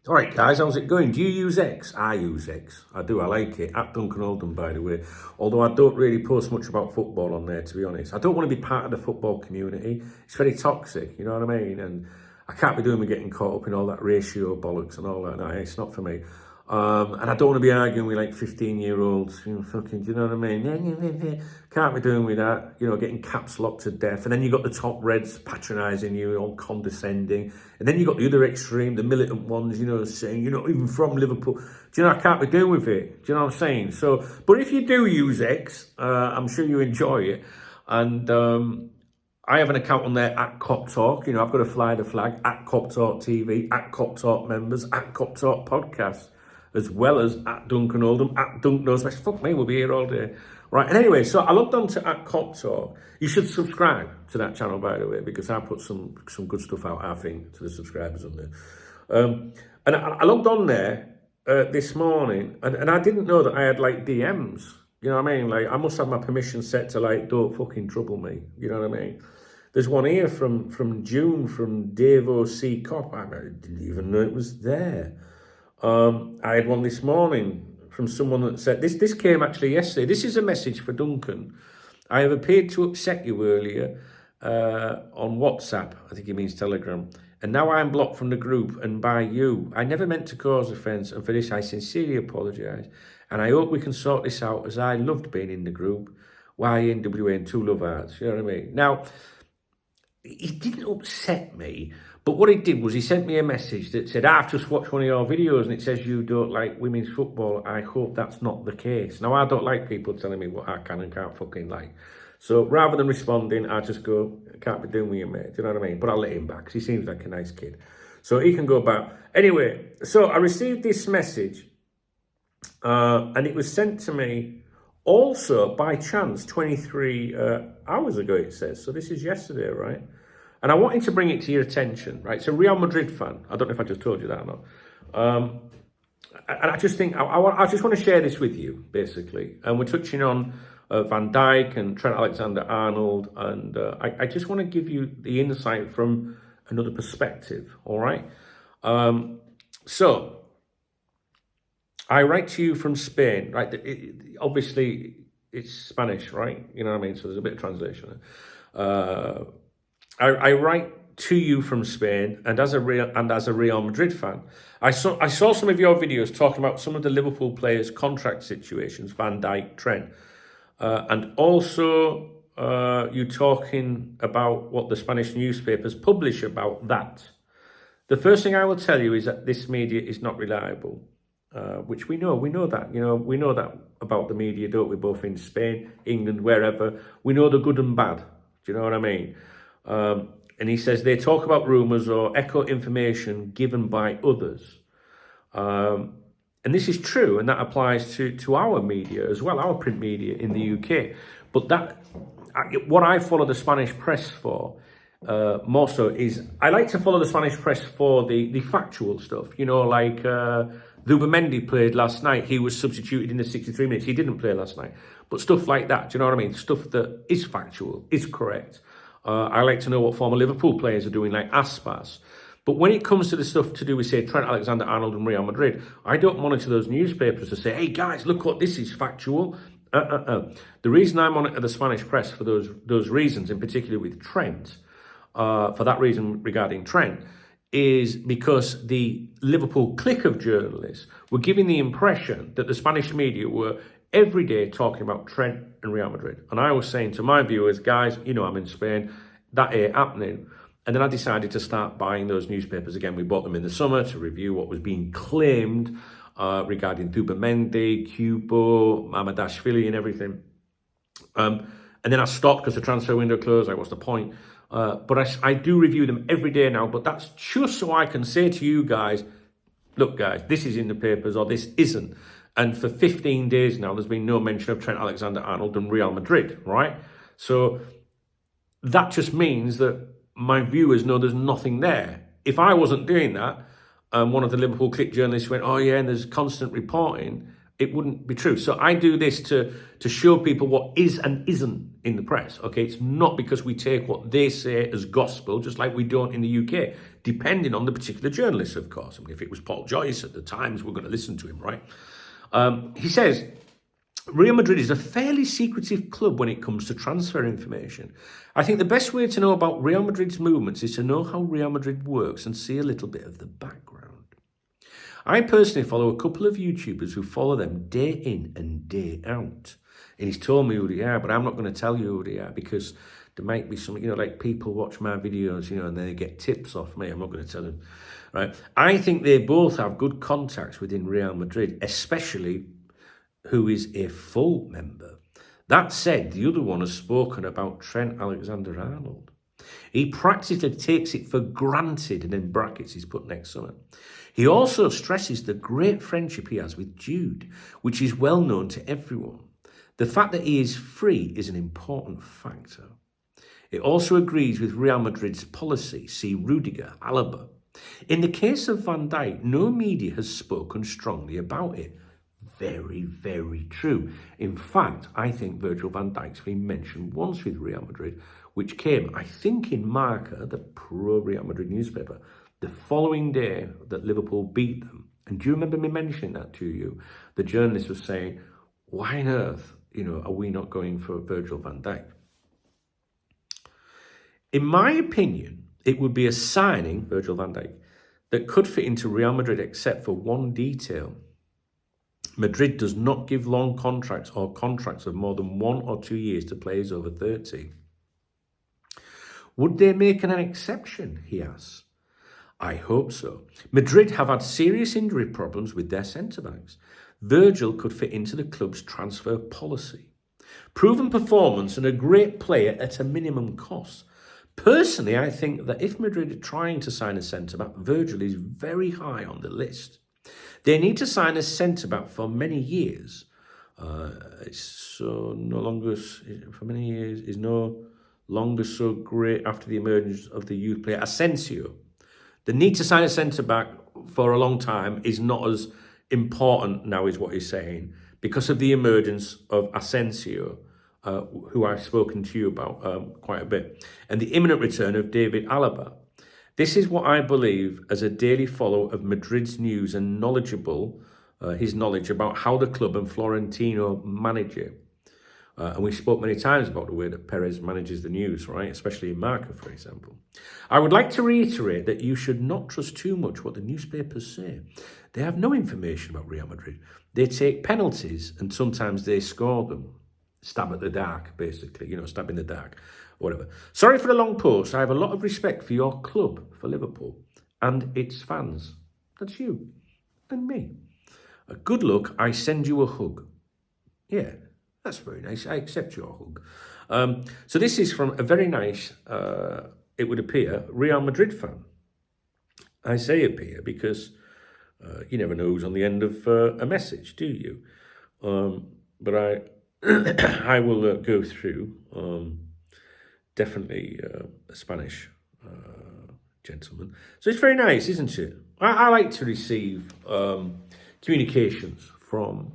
All right, guys, how's it going? Do you use X? I use X. I do. I like it. At Duncan Oldham, by the way. Although I don't really post much about football on there, to be honest. I don't want to be part of the football community. It's very toxic, you know what I mean? And I can't be doing with getting caught up in all that ratio bollocks and all that. No, it's not for me. And I don't want to be arguing with like 15-year-olds, fucking, do you know what I mean? Can't be doing with that, getting caps locked to death. And then you got the top reds patronising you, all condescending. And then you got the other extreme, the militant ones, saying, you're not even from Liverpool. Do you know, I can't be doing with it. Do you know what I'm saying? So, but if you do use X, I'm sure you enjoy it. And I have an account on there at Cop Talk. I've got to fly the flag at Cop Talk TV, at Cop Talk members, at Cop Talk podcast, as well as at Duncan Oldham, at Dunk Knows Best. Fuck me, we'll be here all day. Right, and anyway, so I logged on to at Cop Talk. You should subscribe to that channel, by the way, because I put some good stuff out, I think, to the subscribers on there. And I logged on there this morning, and I didn't know that I had, like, DMs. You know what I mean? Like, I must have my permission set to, like, don't fucking trouble me. You know what I mean? There's one here from June, from Davo C. Cop. I didn't even know it was there. I had one this morning from someone that said, this came actually yesterday. This is a message for Duncan. I have appeared to upset you earlier on WhatsApp. I think he means Telegram. And now I am blocked from the group and by you. I never meant to cause offence, and for this I sincerely apologise. And I hope we can sort this out, as I loved being in the group. YNWA and Two Love Hearts, you know what I mean? Now, he didn't upset me, but what he did was he sent me a message that said, I've just watched one of your videos and it says you don't like women's football. I hope that's not the case. Now, I don't like people telling me what I can and can't fucking like. So rather than responding, I just go, I can't be doing with you, mate. Do you know what I mean? But I'll let him back because he seems like a nice kid. So he can go back. Anyway, so I received this message and it was sent to me also by chance 23 hours ago, it says. So this is yesterday, right? And I wanted to bring it to your attention, right? So Real Madrid fan, I don't know if I just told you that or not. And I just think, I just want to share this with you, basically. And we're touching on Van Dijk and Trent Alexander-Arnold. And I just want to give you the insight from another perspective, all right? So, I write to you from Spain, right? Obviously, it's Spanish, right? You know what I mean? So there's a bit of translation. I write to you from Spain, and as a Real Madrid fan, I saw some of your videos talking about some of the Liverpool players' contract situations, Van Dijk, Trent, and also you talking about what the Spanish newspapers publish about that. The first thing I will tell you is that this media is not reliable, which we know that, we know that about the media, don't we? Both in Spain, England, wherever, we know the good and bad. Do you know what I mean? And he says they talk about rumours or echo information given by others. And this is true, and that applies to our media as well, our print media in the UK. But what I follow the Spanish press for, more so, is I like to follow the Spanish press for the factual stuff. Like Zubimendi played last night. He was substituted in the 63 minutes. He didn't play last night. But stuff like that, do you know what I mean? Stuff that is factual, is correct. I like to know what former Liverpool players are doing, like Aspas. But when it comes to the stuff to do with, say, Trent Alexander-Arnold and Real Madrid, I don't monitor those newspapers to say, hey, guys, look what this is factual. The reason I monitor the Spanish press for those reasons, in particular with Trent, for that reason regarding Trent, is because the Liverpool clique of journalists were giving the impression that the Spanish media were every day talking about Trent and Real Madrid. And I was saying to my viewers, guys, I'm in Spain, that ain't happening. And then I decided to start buying those newspapers again. We bought them in the summer to review what was being claimed regarding Zubimendi, Cubo, Mamadashvili and everything. And then I stopped because the transfer window closed. Like, what's the point? But I do review them every day now. But that's just so I can say to you guys, look, guys, this is in the papers or this isn't. And for 15 days now, there's been no mention of Trent Alexander-Arnold and Real Madrid, right? So that just means that my viewers know there's nothing there. If I wasn't doing that, and one of the Liverpool click journalists went, oh yeah, and there's constant reporting, it wouldn't be true. So I do this to show people what is and isn't in the press. Okay, it's not because we take what they say as gospel, just like we don't in the UK, depending on the particular journalist, of course. I mean, if it was Paul Joyce at the Times, we're going to listen to him, right? He says, Real Madrid is a fairly secretive club when it comes to transfer information. I think the best way to know about Real Madrid's movements is to know how Real Madrid works and see a little bit of the background. I personally follow a couple of YouTubers who follow them day in and day out. And he's told me who they are, but I'm not going to tell you who they are because there might be some, like people watch my videos, and they get tips off me. I'm not going to tell them, right? I think they both have good contacts within Real Madrid, especially who is a full member. That said, the other one has spoken about Trent Alexander-Arnold. He practically takes it for granted, and in brackets he's put next summer. He also stresses the great friendship he has with Jude, which is well known to everyone. The fact that he is free is an important factor. It also agrees with Real Madrid's policy, see Rudiger, Alaba. In the case of Van Dijk, no media has spoken strongly about it. Very, very true. In fact, I think Virgil van Dijk's been mentioned once with Real Madrid, which came, I think, in Marca, the pro-Real Madrid newspaper, the following day that Liverpool beat them. And do you remember me mentioning that to you? The journalist was saying, why on earth, are we not going for Virgil van Dijk? In my opinion, it would be a signing, Virgil van Dijk, that could fit into Real Madrid except for one detail. Madrid does not give long contracts or contracts of more than 1 or 2 years to players over 30. Would they make an exception, he asks. I hope so. Madrid have had serious injury problems with their centre-backs. Virgil could fit into the club's transfer policy. Proven performance and a great player at a minimum cost. Personally, I think that if Madrid are trying to sign a centre-back, Virgil is very high on the list. They need to sign a centre-back for many years. It's so no longer, for many years, is no longer so great after the emergence of the youth player Asensio. The need to sign a centre-back for a long time is not as important now, is what he's saying, because of the emergence of Asensio, who I've spoken to you about quite a bit, and the imminent return of David Alaba. This is what I believe as a daily follower of Madrid's news and knowledgeable, his knowledge about how the club and Florentino manage it. And we spoke many times about the way that Perez manages the news, right? Especially in Marca, for example. I would like to reiterate that you should not trust too much what the newspapers say. They have no information about Real Madrid. They take penalties and sometimes they score them. Stab at the dark, basically, stab in the dark, whatever. Sorry for the long post. I have a lot of respect for your club, for Liverpool, and its fans. That's you and me. Good luck. I send you a hug. Yeah. That's very nice. I accept your hug. So this is from a very nice, it would appear, Real Madrid fan. I say appear because you never know who's on the end of a message, do you? But I I will go through definitely a Spanish gentleman. So it's very nice, isn't it? I like to receive communications from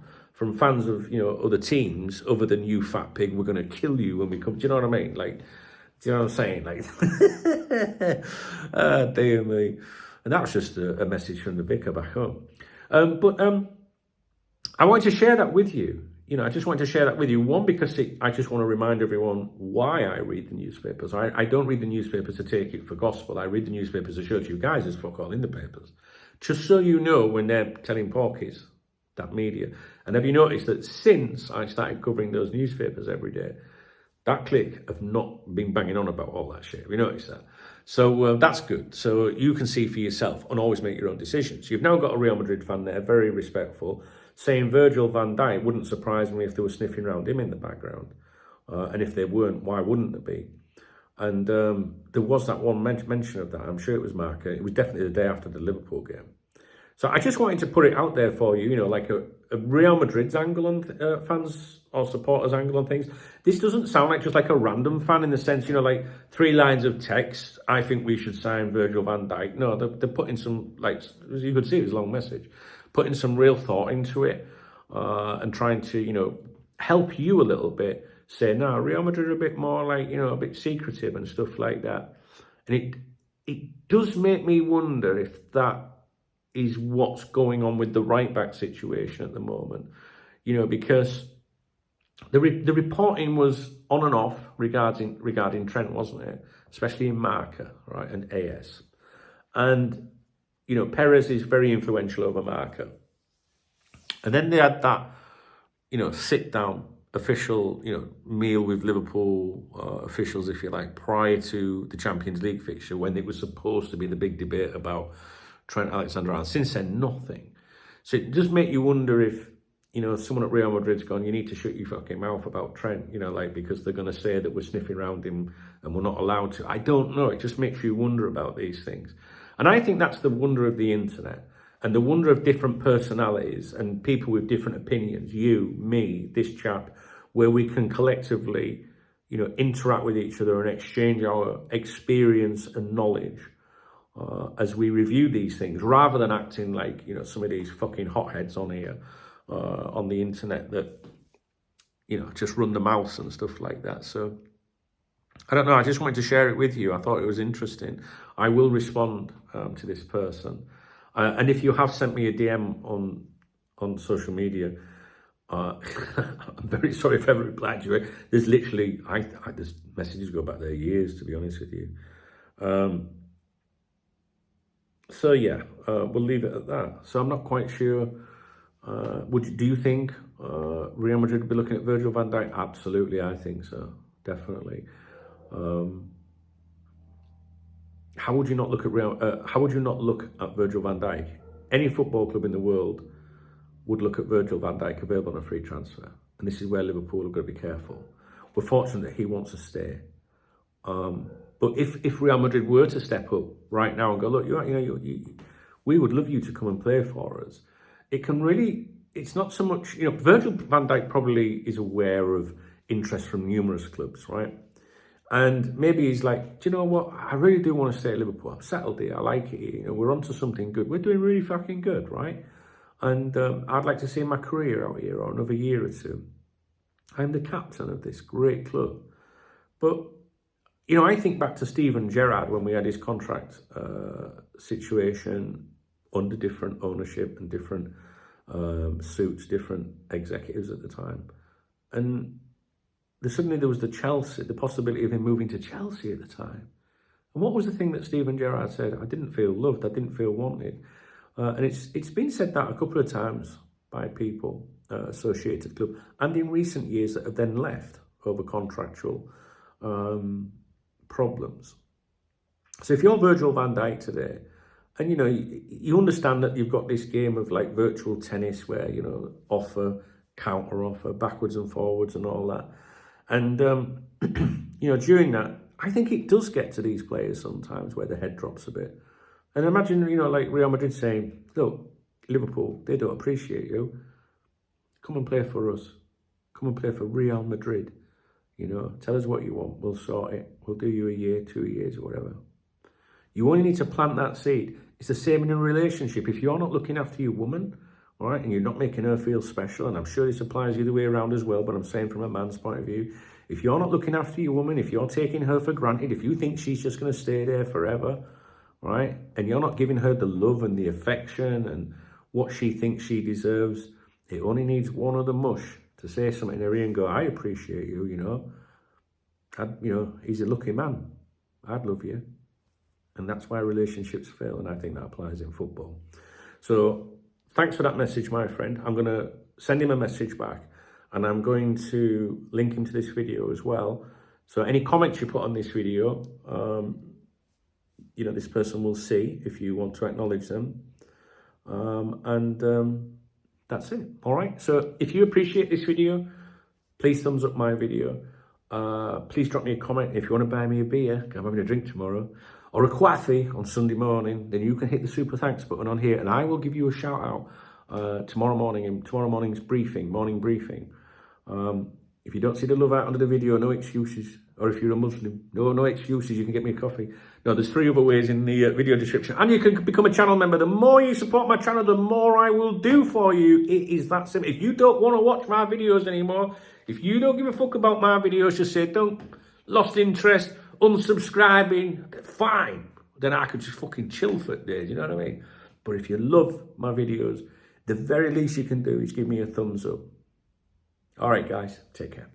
fans of other teams other than you fat pig, we're going to kill you when we come. Do you know what I mean? Like, do you know what I'm saying? Like, dear me. And that was just a message from the vicar back home. But I wanted to share that with you. I just wanted to share that with you. One, because I just want to remind everyone why I read the newspapers. I don't read the newspapers to take it for gospel. I read the newspapers to show to you guys there's fuck all in the papers. Just so you know when they're telling porkies, that media. And have you noticed that since I started covering those newspapers every day, that clique have not been banging on about all that shit? Have you noticed that? So that's good. So you can see for yourself and always make your own decisions. You've now got a Real Madrid fan there, very respectful, saying Virgil van Dijk wouldn't surprise me if they were sniffing around him in the background. And if they weren't, why wouldn't there be? And there was that one mention of that. I'm sure it was Marca. It was definitely the day after the Liverpool game. So I just wanted to put it out there for you, like a Real Madrid's angle on fans or supporters' angle on things. This doesn't sound like just like a random fan in the sense, like 3 lines of text, I think we should sign Virgil van Dijk. No, they're putting some, like, as you could see, it was a long message, putting some real thought into it. and trying to, help you a little bit, say, no, Real Madrid are a bit more like, a bit secretive and stuff like that. And it does make me wonder if that is what's going on with the right-back situation at the moment, because the reporting was on and off regarding Trent, wasn't it? Especially in Marca, right, and AS. And, Perez is very influential over Marca. And then they had that, sit-down official, meal with Liverpool officials, if you like, prior to the Champions League fixture, when it was supposed to be the big debate about Trent Alexander-Arnold. Since then, nothing. So it does make you wonder if, someone at Real Madrid's gone, you need to shut your fucking mouth about Trent, because they're going to say that we're sniffing around him and we're not allowed to. I don't know. It just makes you wonder about these things. And I think that's the wonder of the internet and the wonder of different personalities and people with different opinions, you, me, this chap, where we can collectively, interact with each other and exchange our experience and knowledge as we review these things, rather than acting like, some of these fucking hotheads on here, on the internet that, just run the mouth and stuff like that. So, I don't know, I just wanted to share it with you. I thought it was interesting. I will respond to this person. And if you have sent me a DM on social media, I'm very sorry if I haven't replied to you. There's literally, there's messages go back there years, to be honest with you. So yeah, we'll leave it at that. So I'm not quite sure. Do you think Real Madrid will be looking at Virgil van Dijk? Absolutely, I think so. Definitely. How would you not look at how would you not look at Virgil van Dijk? Any football club in the world would look at Virgil van Dijk available on a free transfer, and this is where Liverpool have got to be careful. We're fortunate that he wants to stay, but if Real Madrid were to step up right now and go, look, we would love you to come and play for us. It can really, it's not so much, Virgil van Dijk probably is aware of interest from numerous clubs, right? And maybe he's like, do you know what? I really do want to stay at Liverpool. I'm settled here. I like it here. We're onto something good. We're doing really fucking good, right? And I'd like to see my career out here or another year or two. I'm the captain of this great club. But, I think back to Steven Gerrard when we had his contract situation under different ownership and different suits, different executives at the time. And suddenly there was the possibility of him moving to Chelsea at the time. And what was the thing that Steven Gerrard said? I didn't feel loved, I didn't feel wanted. And it's been said that a couple of times by people associated with the club, and in recent years that have then left over contractual problems. So if you're Virgil van Dijk today, and you understand that you've got this game of like virtual tennis where, offer, counter offer, backwards and forwards and all that. And, during that, I think it does get to these players sometimes where the head drops a bit. And imagine, like Real Madrid saying, look, Liverpool, they don't appreciate you. Come and play for us. Come and play for Real Madrid. Tell us what you want. We'll sort it. We'll do you a year, 2 years, or whatever. You only need to plant that seed. It's the same in a relationship. If you're not looking after your woman, all right, and you're not making her feel special, and I'm sure this applies the other way around as well, but I'm saying from a man's point of view, if you're not looking after your woman, if you're taking her for granted, if you think she's just going to stay there forever, right, and you're not giving her the love and the affection and what she thinks she deserves, it only needs one other mush to say something in her ear and go, I appreciate you, he's a lucky man. I'd love you. And that's why relationships fail, and I think that applies in football. So thanks for that message, my friend. I'm going to send him a message back, and I'm going to link him to this video as well. So any comments you put on this video, this person will see if you want to acknowledge them. That's it. All right. So if you appreciate this video, please thumbs up my video. Please drop me a comment. If you want to buy me a beer, I'm having a drink tomorrow, or a coffee on Sunday morning, then you can hit the super thanks button on here, and I will give you a shout out tomorrow morning in tomorrow morning's morning briefing. If you don't see the love out under the video, no excuses. Or if you're a Muslim, no excuses, you can get me a coffee. No, there's 3 other ways in the video description. And you can become a channel member. The more you support my channel, the more I will do for you. It is that simple. If you don't want to watch my videos anymore, if you don't give a fuck about my videos, just say, lost interest, unsubscribing, fine. Then I could just fucking chill for days, you know what I mean? But if you love my videos, the very least you can do is give me a thumbs up. All right, guys, take care.